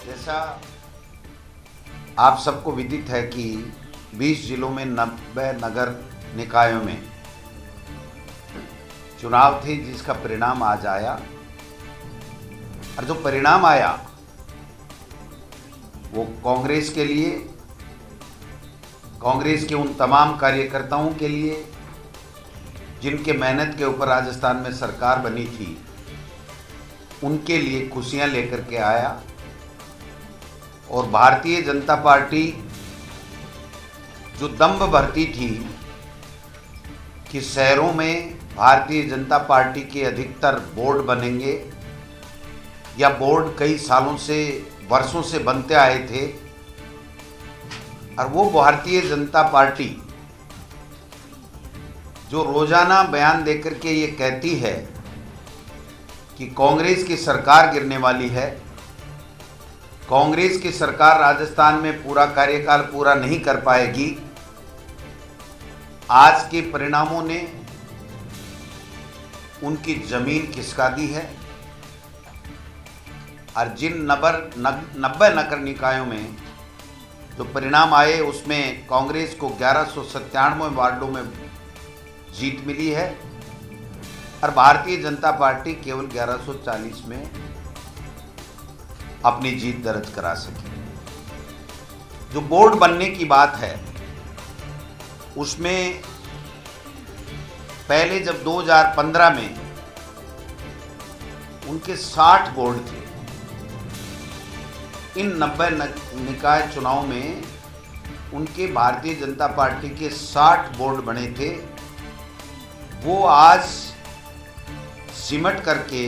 जैसा आप सबको विदित है कि 20 जिलों में 90 नगर निकायों में चुनाव थे, जिसका परिणाम आज आया। और जो परिणाम आया वो कांग्रेस के लिए, कांग्रेस के उन तमाम कार्यकर्ताओं के लिए जिनके मेहनत के ऊपर राजस्थान में सरकार बनी थी, उनके लिए खुशियां लेकर के आया। और भारतीय जनता पार्टी जो दम्भ भरती थी कि शहरों में भारतीय जनता पार्टी के अधिकतर बोर्ड बनेंगे, या बोर्ड कई सालों से, वर्षों से बनते आए थे, और वो भारतीय जनता पार्टी जो रोजाना बयान देकर के ये कहती है कि कांग्रेस की सरकार गिरने वाली है, कांग्रेस की सरकार राजस्थान में पूरा कार्यकाल पूरा नहीं कर पाएगी, आज के परिणामों ने उनकी जमीन खिसका दी है। और जिन 90 नगर निकायों में जो परिणाम आए, उसमें कांग्रेस को 1197 वार्डों में जीत मिली है और भारतीय जनता पार्टी केवल 1140 में अपनी जीत दर्ज करा सकी। जो बोर्ड बनने की बात है, उसमें पहले जब 2015 में उनके 60 बोर्ड थे, इन 90 निकाय चुनाव में उनके भारतीय जनता पार्टी के 60 बोर्ड बने थे। वो आज सिमट करके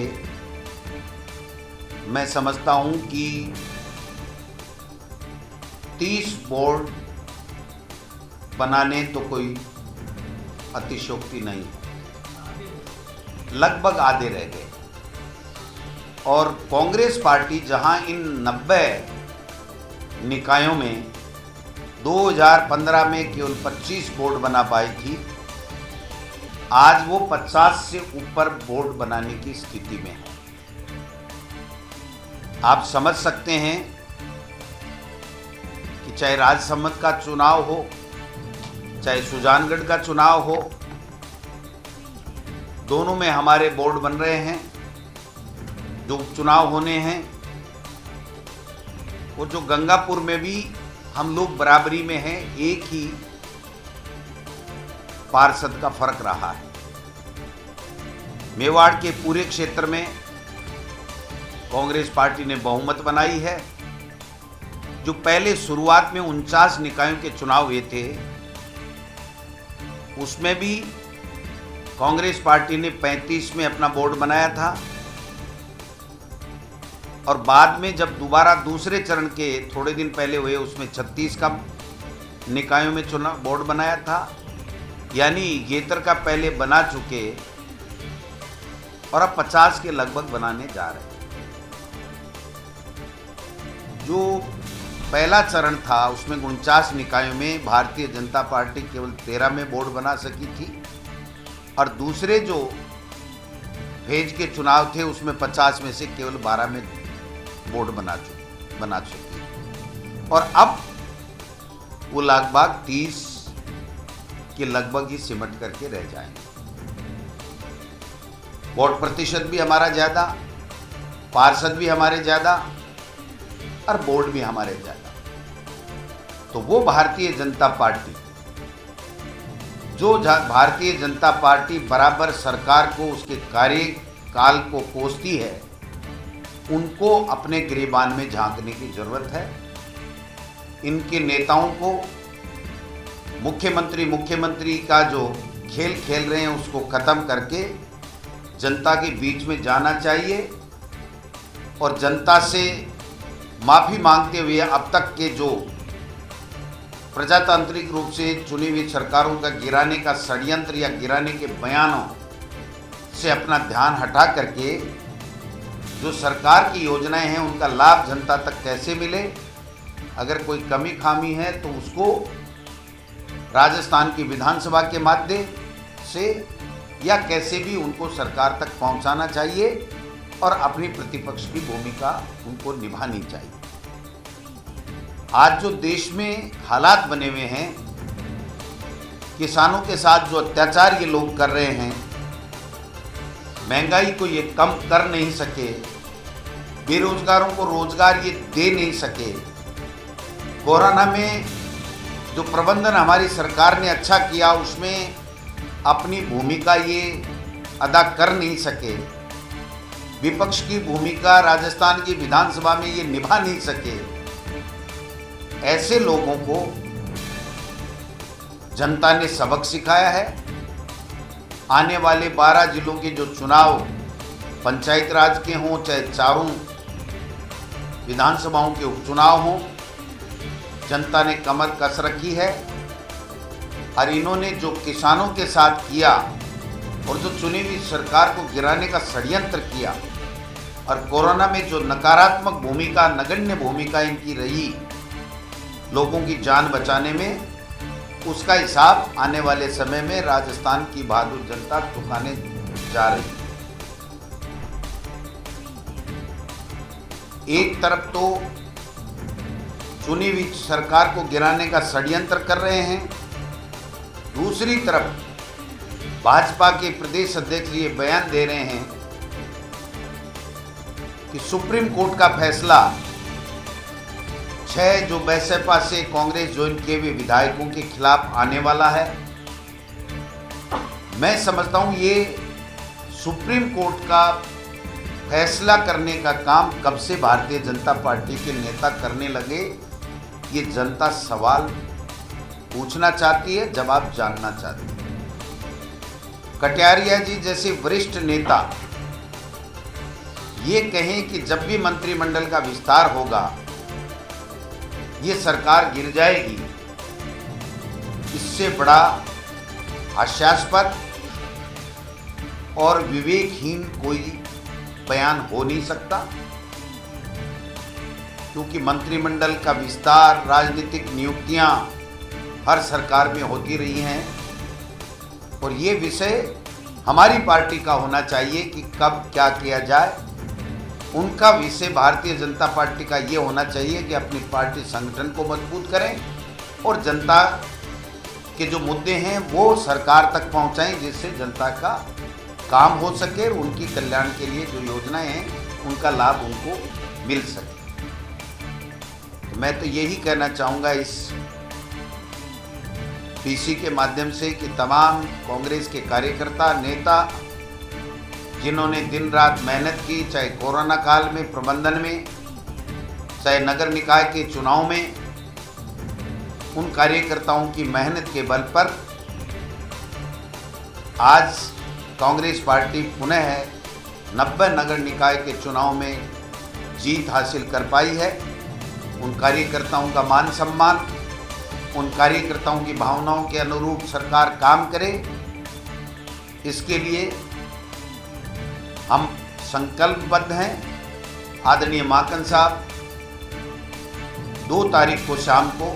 मैं समझता हूं कि 30 बोर्ड बनाने तो कोई अतिशयोक्ति नहीं है, लगभग आधे रह गए। और कांग्रेस पार्टी जहां इन 90 निकायों में 2015 में केवल 25 बोर्ड बना पाई थी, आज वो 50 से ऊपर बोर्ड बनाने की स्थिति में है। आप समझ सकते हैं कि चाहे राजसमंद का चुनाव हो, चाहे सुजानगढ़ का चुनाव हो, दोनों में हमारे बोर्ड बन रहे हैं। जो उपचुनाव होने हैं, वो जो गंगापुर में भी हम लोग बराबरी में हैं, एक ही पार्षद का फर्क रहा है। मेवाड़ के पूरे क्षेत्र में कांग्रेस पार्टी ने बहुमत बनाई है। जो पहले शुरुआत में 49 निकायों के चुनाव हुए थे, उसमें भी कांग्रेस पार्टी ने 35 में अपना बोर्ड बनाया था, और बाद में जब दोबारा दूसरे चरण के थोड़े दिन पहले हुए, उसमें 36 का निकायों में चुनाव बोर्ड बनाया था। यानी येतर का पहले बना चुके और अब 50 के लगभग बनाने जा रहे हैं। जो पहला चरण था, उसमें 49 निकायों में भारतीय जनता पार्टी केवल 13 में बोर्ड बना सकी थी, और दूसरे जो फेज के चुनाव थे, उसमें 50 में से केवल 12 में बोर्ड बना चुकी। और अब वो लगभग 30 के लगभग ही सिमट करके रह जाएंगे। वोट प्रतिशत भी हमारा ज़्यादा, पार्षद भी हमारे ज़्यादा, और बोर्ड भी हमारे ज़्यादा। तो वो भारतीय जनता पार्टी, जो भारतीय जनता पार्टी बराबर सरकार को, उसके कार्यकाल को कोसती है, उनको अपने गिरेबान में झांकने की जरूरत है। इनके नेताओं को मुख्यमंत्री का जो खेल खेल रहे हैं, उसको ख़त्म करके जनता के बीच में जाना चाहिए, और जनता से माफ़ी मांगते हुए अब तक के जो प्रजातांत्रिक रूप से चुनी हुई सरकारों का गिराने का षड्यंत्र या गिराने के बयानों से अपना ध्यान हटा करके जो सरकार की योजनाएं हैं, उनका लाभ जनता तक कैसे मिले, अगर कोई कमी खामी है तो उसको राजस्थान की विधानसभा के माध्यम से या कैसे भी उनको सरकार तक पहुंचाना चाहिए और अपनी प्रतिपक्ष की भूमिका उनको निभानी चाहिए। आज जो देश में हालात बने हुए हैं, किसानों के साथ जो अत्याचार ये लोग कर रहे हैं, महंगाई को ये कम कर नहीं सके, बेरोजगारों को रोजगार ये दे नहीं सके, कोरोना में जो प्रबंधन हमारी सरकार ने अच्छा किया उसमें अपनी भूमिका ये अदा कर नहीं सके, विपक्ष की भूमिका राजस्थान की विधानसभा में ये निभा नहीं सके, ऐसे लोगों को जनता ने सबक सिखाया है। आने वाले 12 जिलों के जो चुनाव पंचायत राज के हों, चाहे चारों विधानसभाओं के उपचुनाव हों, जनता ने कमर कस रखी है। और इन्होंने जो किसानों के साथ किया और जो चुनी हुई सरकार को गिराने का षड्यंत्र किया, और कोरोना में जो नकारात्मक भूमिका, नगण्य भूमिका इनकी रही लोगों की जान बचाने में, उसका हिसाब आने वाले समय में राजस्थान की बहादुर जनता चुकाने जा रही है। एक तरफ तो चुनी हुई सरकार को गिराने का षड्यंत्र कर रहे हैं, दूसरी तरफ भाजपा के प्रदेश अध्यक्ष ये बयान दे रहे हैं कि सुप्रीम कोर्ट का फैसला 6 जो बैसपा से कांग्रेस ज्वाइन किए हुए विधायकों के खिलाफ आने वाला है। मैं समझता हूं ये सुप्रीम कोर्ट का फैसला करने का काम कब से भारतीय जनता पार्टी के नेता करने लगे, ये जनता सवाल पूछना चाहती है, जवाब जानना चाहती है। कटारिया जी जैसे वरिष्ठ नेता ये कहें कि जब भी मंत्रिमंडल का विस्तार होगा ये सरकार गिर जाएगी, इससे बड़ा हास्यास्पद और विवेकहीन कोई बयान हो नहीं सकता। क्योंकि मंत्रिमंडल का विस्तार, राजनीतिक नियुक्तियां हर सरकार में होती रही हैं, और ये विषय हमारी पार्टी का होना चाहिए कि कब क्या किया जाए। उनका विषय भारतीय जनता पार्टी का ये होना चाहिए कि अपनी पार्टी संगठन को मजबूत करें और जनता के जो मुद्दे हैं वो सरकार तक पहुंचाएं, जिससे जनता का काम हो सके और उनकी कल्याण के लिए जो योजनाएं हैं उनका लाभ उनको मिल सके। तो मैं तो यही कहना चाहूँगा इस पीसी के माध्यम से कि तमाम कांग्रेस के कार्यकर्ता, नेता जिन्होंने दिन रात मेहनत की, चाहे कोरोना काल में प्रबंधन में, चाहे नगर निकाय के चुनाव में, उन कार्यकर्ताओं की मेहनत के बल पर आज कांग्रेस पार्टी पुनः 90 नगर निकाय के चुनाव में जीत हासिल कर पाई है। उन कार्यकर्ताओं का मान सम्मान, उन कार्यकर्ताओं की भावनाओं के अनुरूप सरकार काम करे, इसके लिए हम संकल्पबद्ध हैं। आदरणीय माकन साहब 2 तारीख को शाम को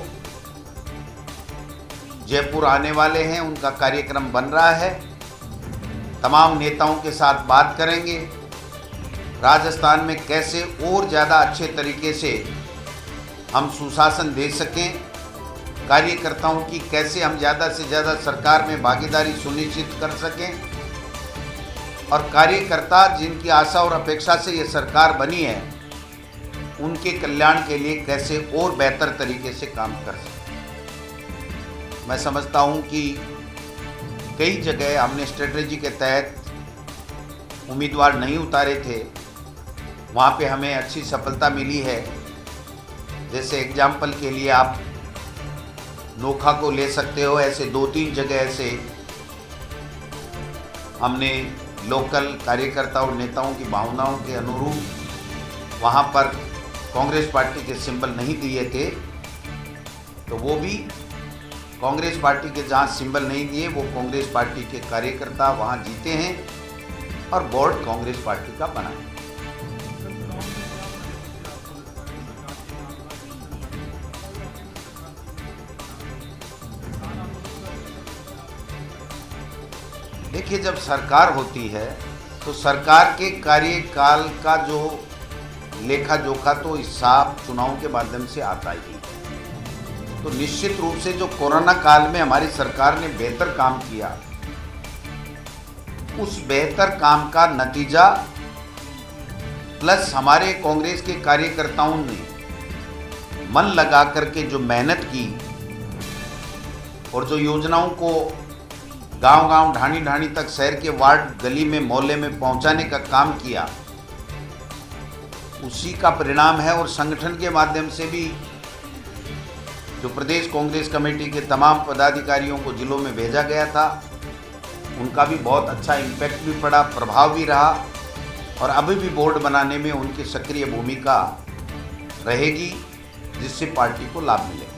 जयपुर आने वाले हैं, उनका कार्यक्रम बन रहा है। तमाम नेताओं के साथ बात करेंगे, राजस्थान में कैसे और ज़्यादा अच्छे तरीके से हम सुशासन दे सकें, कार्यकर्ताओं की कैसे हम ज़्यादा से ज़्यादा सरकार में भागीदारी सुनिश्चित कर सकें, और कार्यकर्ता जिनकी आशा और अपेक्षा से ये सरकार बनी है उनके कल्याण के लिए कैसे और बेहतर तरीके से काम कर सकें। मैं समझता हूँ कि कई जगह हमने स्ट्रेटजी के तहत उम्मीदवार नहीं उतारे थे, वहाँ पे हमें अच्छी सफलता मिली है। जैसे एग्जाम्पल के लिए आप नोखा को ले सकते हो, ऐसे 2-3 जगह ऐसे हमने लोकल कार्यकर्ता और नेताओं की भावनाओं के अनुरूप वहाँ पर कांग्रेस पार्टी के सिंबल नहीं दिए थे, तो वो भी कांग्रेस पार्टी के जहाँ सिंबल नहीं दिए वो कांग्रेस पार्टी के कार्यकर्ता वहाँ जीते हैं और बोर्ड कांग्रेस पार्टी का बना है। देखिए, जब सरकार होती है तो सरकार के कार्यकाल का जो लेखा जोखा तो हिसाब चुनाव के माध्यम से आता ही है। तो निश्चित रूप से जो कोरोना काल में हमारी सरकार ने बेहतर काम किया, उस बेहतर काम का नतीजा प्लस हमारे कांग्रेस के कार्यकर्ताओं ने मन लगा करके जो मेहनत की और जो योजनाओं को गांव-गांव, ढाणी-ढाणी तक, शहर के वार्ड, गली में, मोहल्ले में पहुंचाने का काम किया, उसी का परिणाम है। और संगठन के माध्यम से भी जो प्रदेश कांग्रेस कमेटी के तमाम पदाधिकारियों को जिलों में भेजा गया था, उनका भी बहुत अच्छा इम्पैक्ट भी पड़ा, प्रभाव भी रहा और अभी भी बोर्ड बनाने में उनकी सक्रिय भूमिका रहेगी, जिससे पार्टी को लाभ मिलेगा।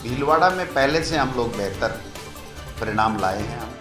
भीलवाड़ा में पहले से हम लोग बेहतर परिणाम लाए हैं।